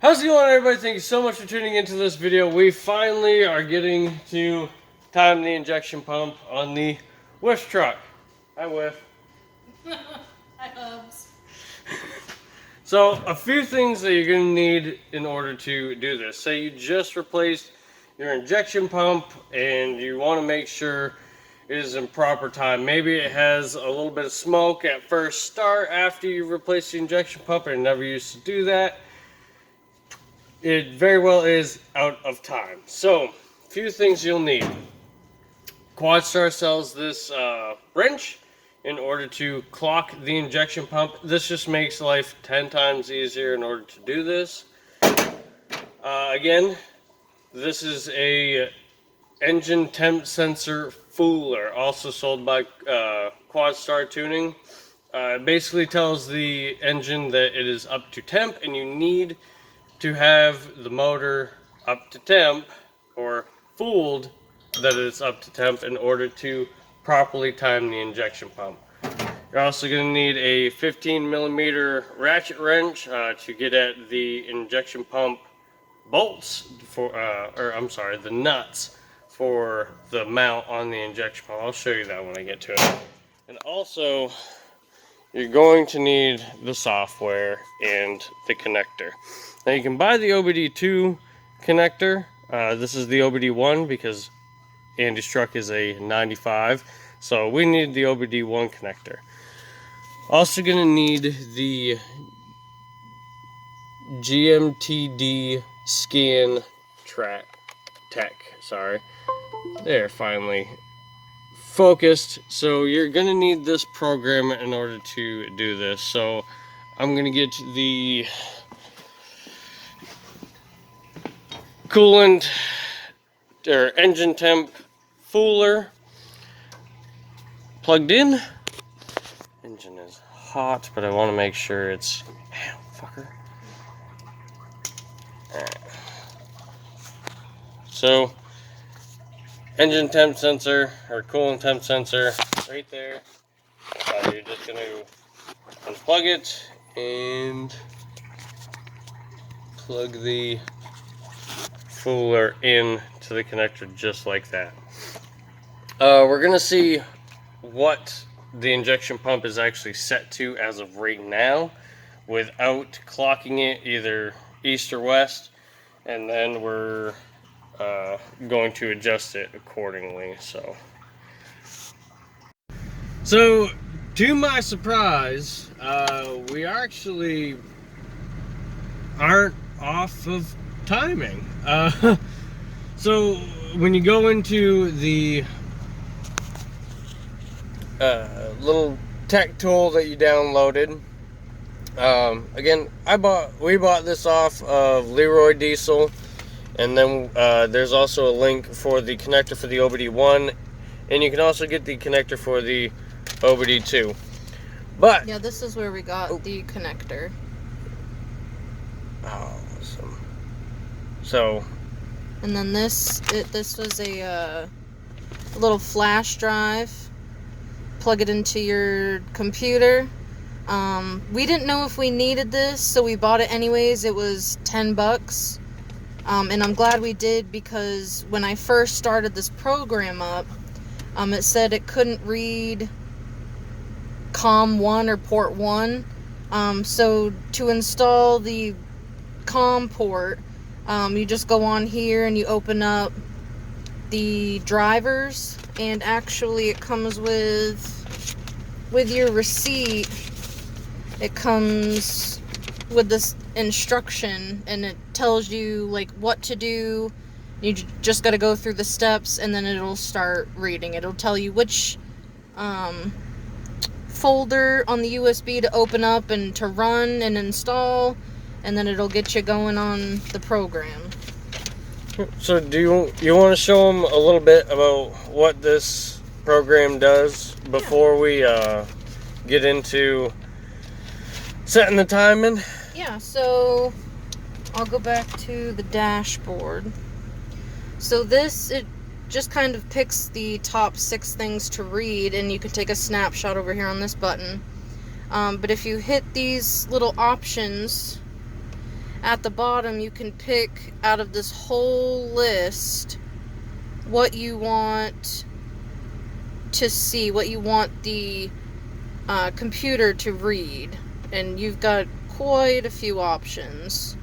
How's it going, everybody? Thank you so much for tuning into this video. We finally are getting to time the injection pump on the Whiff truck. Hi, Whiff. Hi, Hubs. So, a few things that you're going to need in order to do this. Say you just replaced your injection pump and you want to make sure it is in proper time. Maybe it has a little bit of smoke at first start after you replace the injection pump and it never used to do that. It very well is out of time. So, a few things you'll need. Quadstar sells this wrench in order to clock the injection pump. This just makes life 10 times easier in order to do this. Again, this is a engine temp sensor fooler, also sold by Quadstar Tuning. It basically tells the engine that it is up to temp and you need to have the motor up to temp or fooled that it's up to temp in order to properly time the injection pump. You're also going to need a 15mm ratchet wrench to get at the injection pump bolts for, the nuts for the mount on the injection pump. I'll show you that when I get to it. And also, you're going to need the software and the connector. Now you can buy the OBD2 connector. This is the OBD1 because Andy's truck is a 95. So we need the OBD1 connector. Also gonna need the GMTD scan tech. There, finally focused. So you're gonna need this program in order to do this. So I'm gonna get the coolant or engine temp fooler plugged in. Engine is hot, but I want to make sure it's fucker. Alright. So engine temp sensor or coolant temp sensor right there. You're just gonna unplug it and plug the fooler in to the connector just like that. We're gonna see what the injection pump is actually set to as of right now without clocking it either east or west, and then we're going to adjust it accordingly. So to my surprise, we actually aren't off of timing. So when you go into the little tech tool that you downloaded, again, we bought this off of Leroy Diesel, and then there's also a link for the connector for the OBD1, and you can also get the connector for the OBD2. But yeah, this is where we got the connector. Awesome. So, and then this was a little flash drive. Plug it into your computer. We didn't know if we needed this, so we bought it anyways. It was $10. And I'm glad we did, because when I first started this program up, it said it couldn't read COM 1 or port 1. So to install the COM port, you just go on here and you open up the drivers, and actually it comes with your receipt. It comes with this instruction, and it tells you like what to do. You just got to go through the steps, and then it'll start reading. It'll tell you which folder on the USB to open up and to run and install, and then it'll get you going on the program. So do you want to show them a little bit about what this program does before we get into setting the timing? Yeah, so I'll go back to the dashboard. So it just kind of picks the top 6 things to read, and you can take a snapshot over here on this button. But if you hit these little options, At the bottom, you can pick out of this whole list what you want to see, what you want the computer to read. And you've got quite a few options.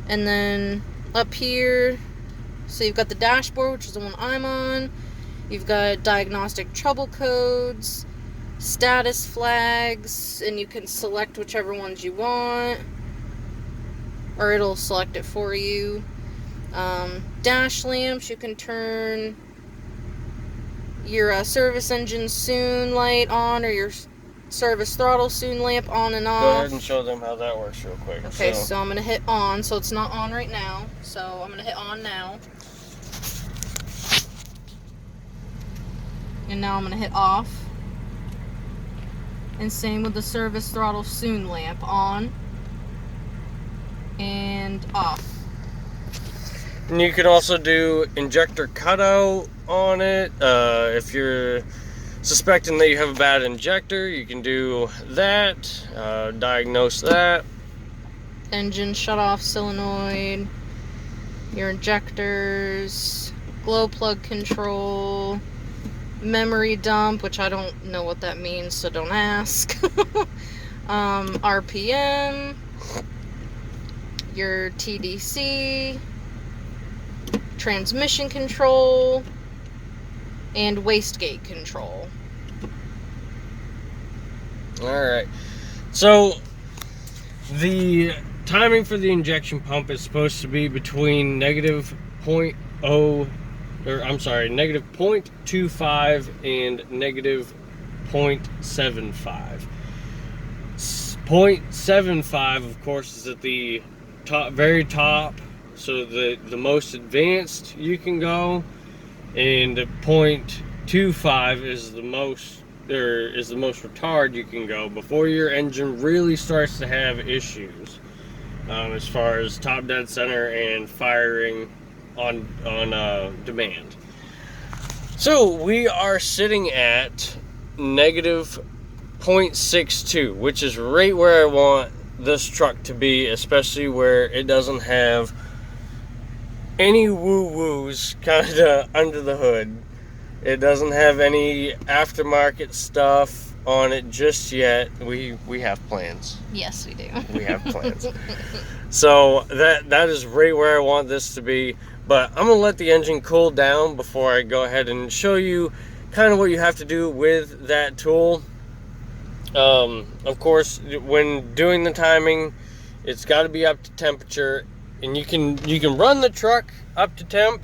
And then up here, so you've got the dashboard, which is the one I'm on. You've got diagnostic trouble codes, status flags, and you can select whichever ones you want, or it'll select it for you. Dash lamps, you can turn your service engine soon light on, or your service throttle soon lamp on and off. Go ahead and show them how that works real quick. Okay, so I'm going to hit on, so it's not on right now, so I'm going to hit on now. And now I'm going to hit off. And same with the service throttle soon lamp, on and off. And you can also do injector cutout on it. If you're suspecting that you have a bad injector, you can do that, diagnose that. Engine shut off solenoid, your injectors, glow plug control, memory dump, which I don't know what that means, so don't ask. RPM, your TDC, transmission control, and wastegate control. Alright, so the timing for the injection pump is supposed to be between negative 0.25 and negative 0.75. 0.75, of course, is at the top, very top, so the most advanced you can go, and 0.25 is the most retard you can go before your engine really starts to have issues, as far as top dead center and firing on demand. So we are sitting at negative 0.62, which is right where I want this truck to be, especially where it doesn't have any woo-woos kind of under the hood. It doesn't have any aftermarket stuff on it just yet. We have plans. Yes, we do. We have plans. So that is right where I want this to be. But I'm going to let the engine cool down before I go ahead and show you kind of what you have to do with that tool. Of course, when doing the timing, it's got to be up to temperature. And you can run the truck up to temp,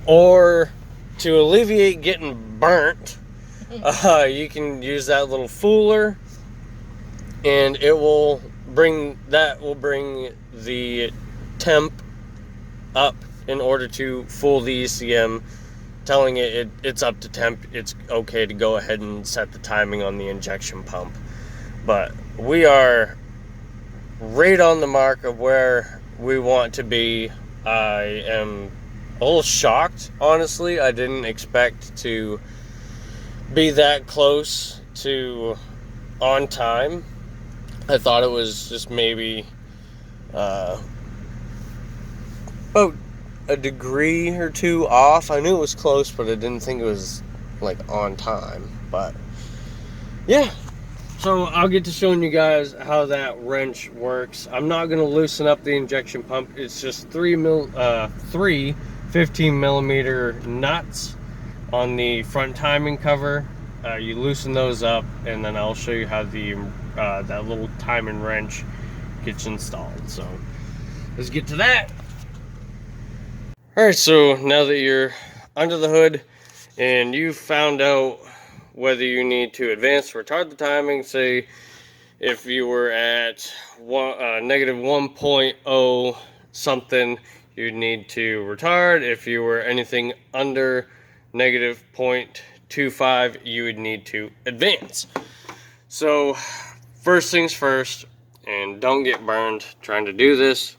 or to alleviate getting burnt, you can use that little fooler, and it will bring the temp up in order to fool the ECM, telling it it's up to temp. It's okay to go ahead and set the timing on the injection pump. But we are right on the mark of where we want to be. I am a little shocked, honestly. I didn't expect to be that close to on time. I thought it was just maybe about a degree or two off. I knew it was close, but I didn't think it was like on time. But yeah, so I'll get to showing you guys how that wrench works. I'm not going to loosen up the injection pump. It's just three 15 millimeter nuts on the front timing cover. You loosen those up, and then I'll show you how the that little timing wrench gets installed. So let's get to that. Alright, so now that you're under the hood and you found out whether you need to advance or retard the timing, say if you were at negative 1.0 something, you'd need to retard. If you were anything under negative 0.25, you would need to advance. So first things first, and don't get burned trying to do this,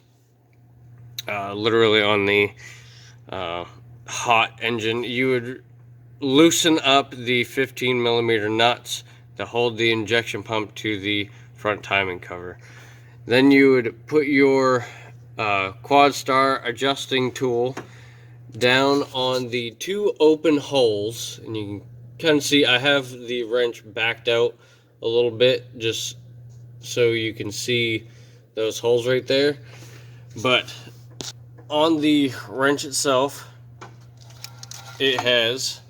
literally on the hot engine, you would loosen up the 15 millimeter nuts to hold the injection pump to the front timing cover. Then you would put your quad star adjusting tool down on the 2 open holes, and you can kind of see I have the wrench backed out a little bit just so you can see those holes right there. But on the wrench itself, it has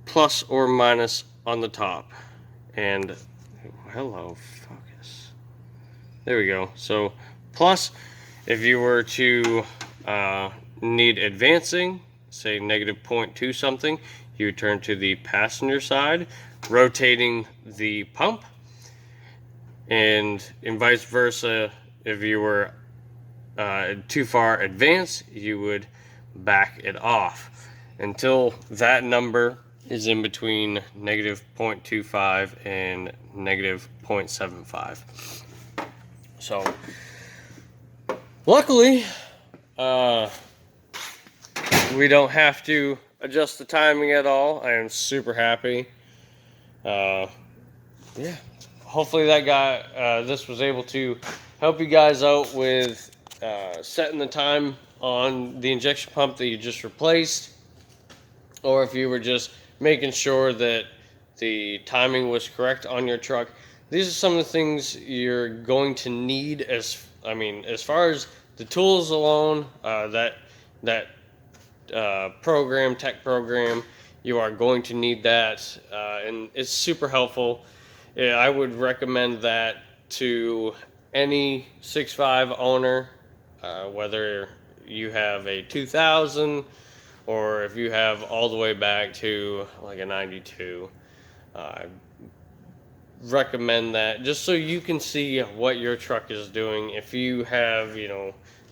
plus or minus on the top. And hello, focus. There we go. So plus, if you were to need advancing, say -0.2 something, you would turn to the passenger side, rotating the pump, and vice versa. If you were too far advanced, you would back it off until that number is in between -0.25 and -0.75. So luckily, we don't have to adjust the timing at all. I am super happy. Yeah, hopefully this was able to help you guys out with setting the time on the injection pump that you just replaced, or if you were just making sure that the timing was correct on your truck. These are some of the things you're going to need as far as the tools alone, that tech program, you are going to need that, and it's super helpful. Yeah, I would recommend that to any 6.5 owner, whether you have a 2000 or if you have all the way back to like a 92. I recommend that just so you can see what your truck is doing. If you have,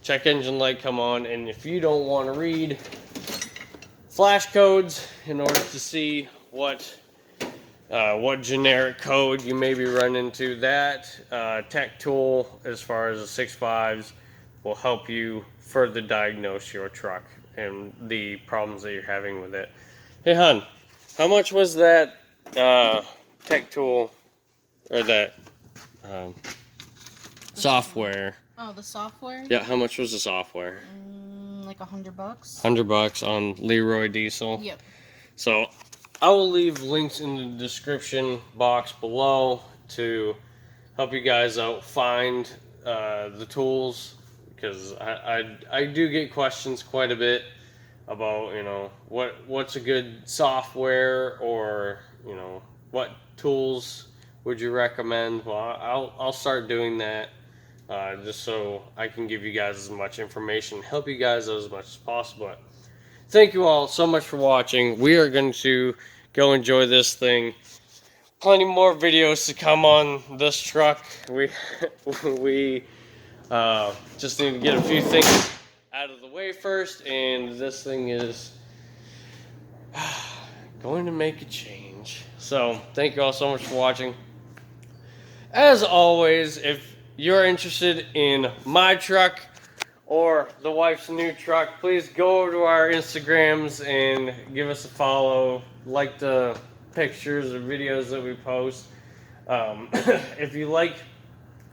check engine light come on, and if you don't want to read flash codes in order to see what generic code you may be running into, that tech tool as far as the 6.5s will help you further diagnose your truck and the problems that you're having with it. Hey hon, how much was that tech tool, or that software? Oh, the software? Yeah, how much was the software? Like $100. $100 on Leroy Diesel. Yep. So I will leave links in the description box below to help you guys out find the tools, because I do get questions quite a bit about what's a good software, or what tools would you recommend. Well, I'll start doing that, just so I can give you guys as much information, help you guys out as much as possible. Thank you all so much for watching. We are going to go enjoy this thing. Plenty more videos to come on this truck. We just need to get a few things out of the way first, and this thing is going to make a change. So thank you all so much for watching. As always, if you're interested in my truck or the wife's new truck, please go over to our Instagrams and give us a follow. Like the pictures or videos that we post. If you like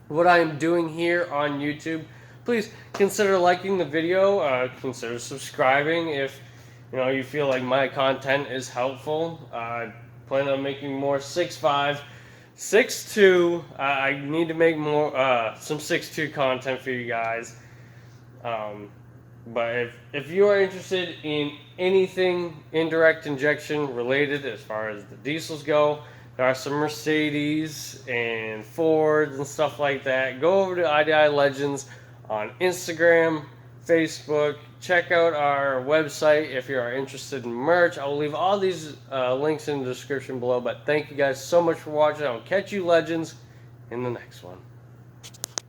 what I am doing here on YouTube, please consider liking the video. Consider subscribing if you feel like my content is helpful. I plan on making more 6.5, 6.2. I need to make more some 6.2 content for you guys. But if you are interested in anything indirect injection related as far as the diesels go, there are some Mercedes and Fords and stuff like that. Go over to IDI Legends on Instagram, Facebook. Check out our website if you are interested in merch. I will leave all these links in the description below. But thank you guys so much for watching. I will catch you Legends in the next one.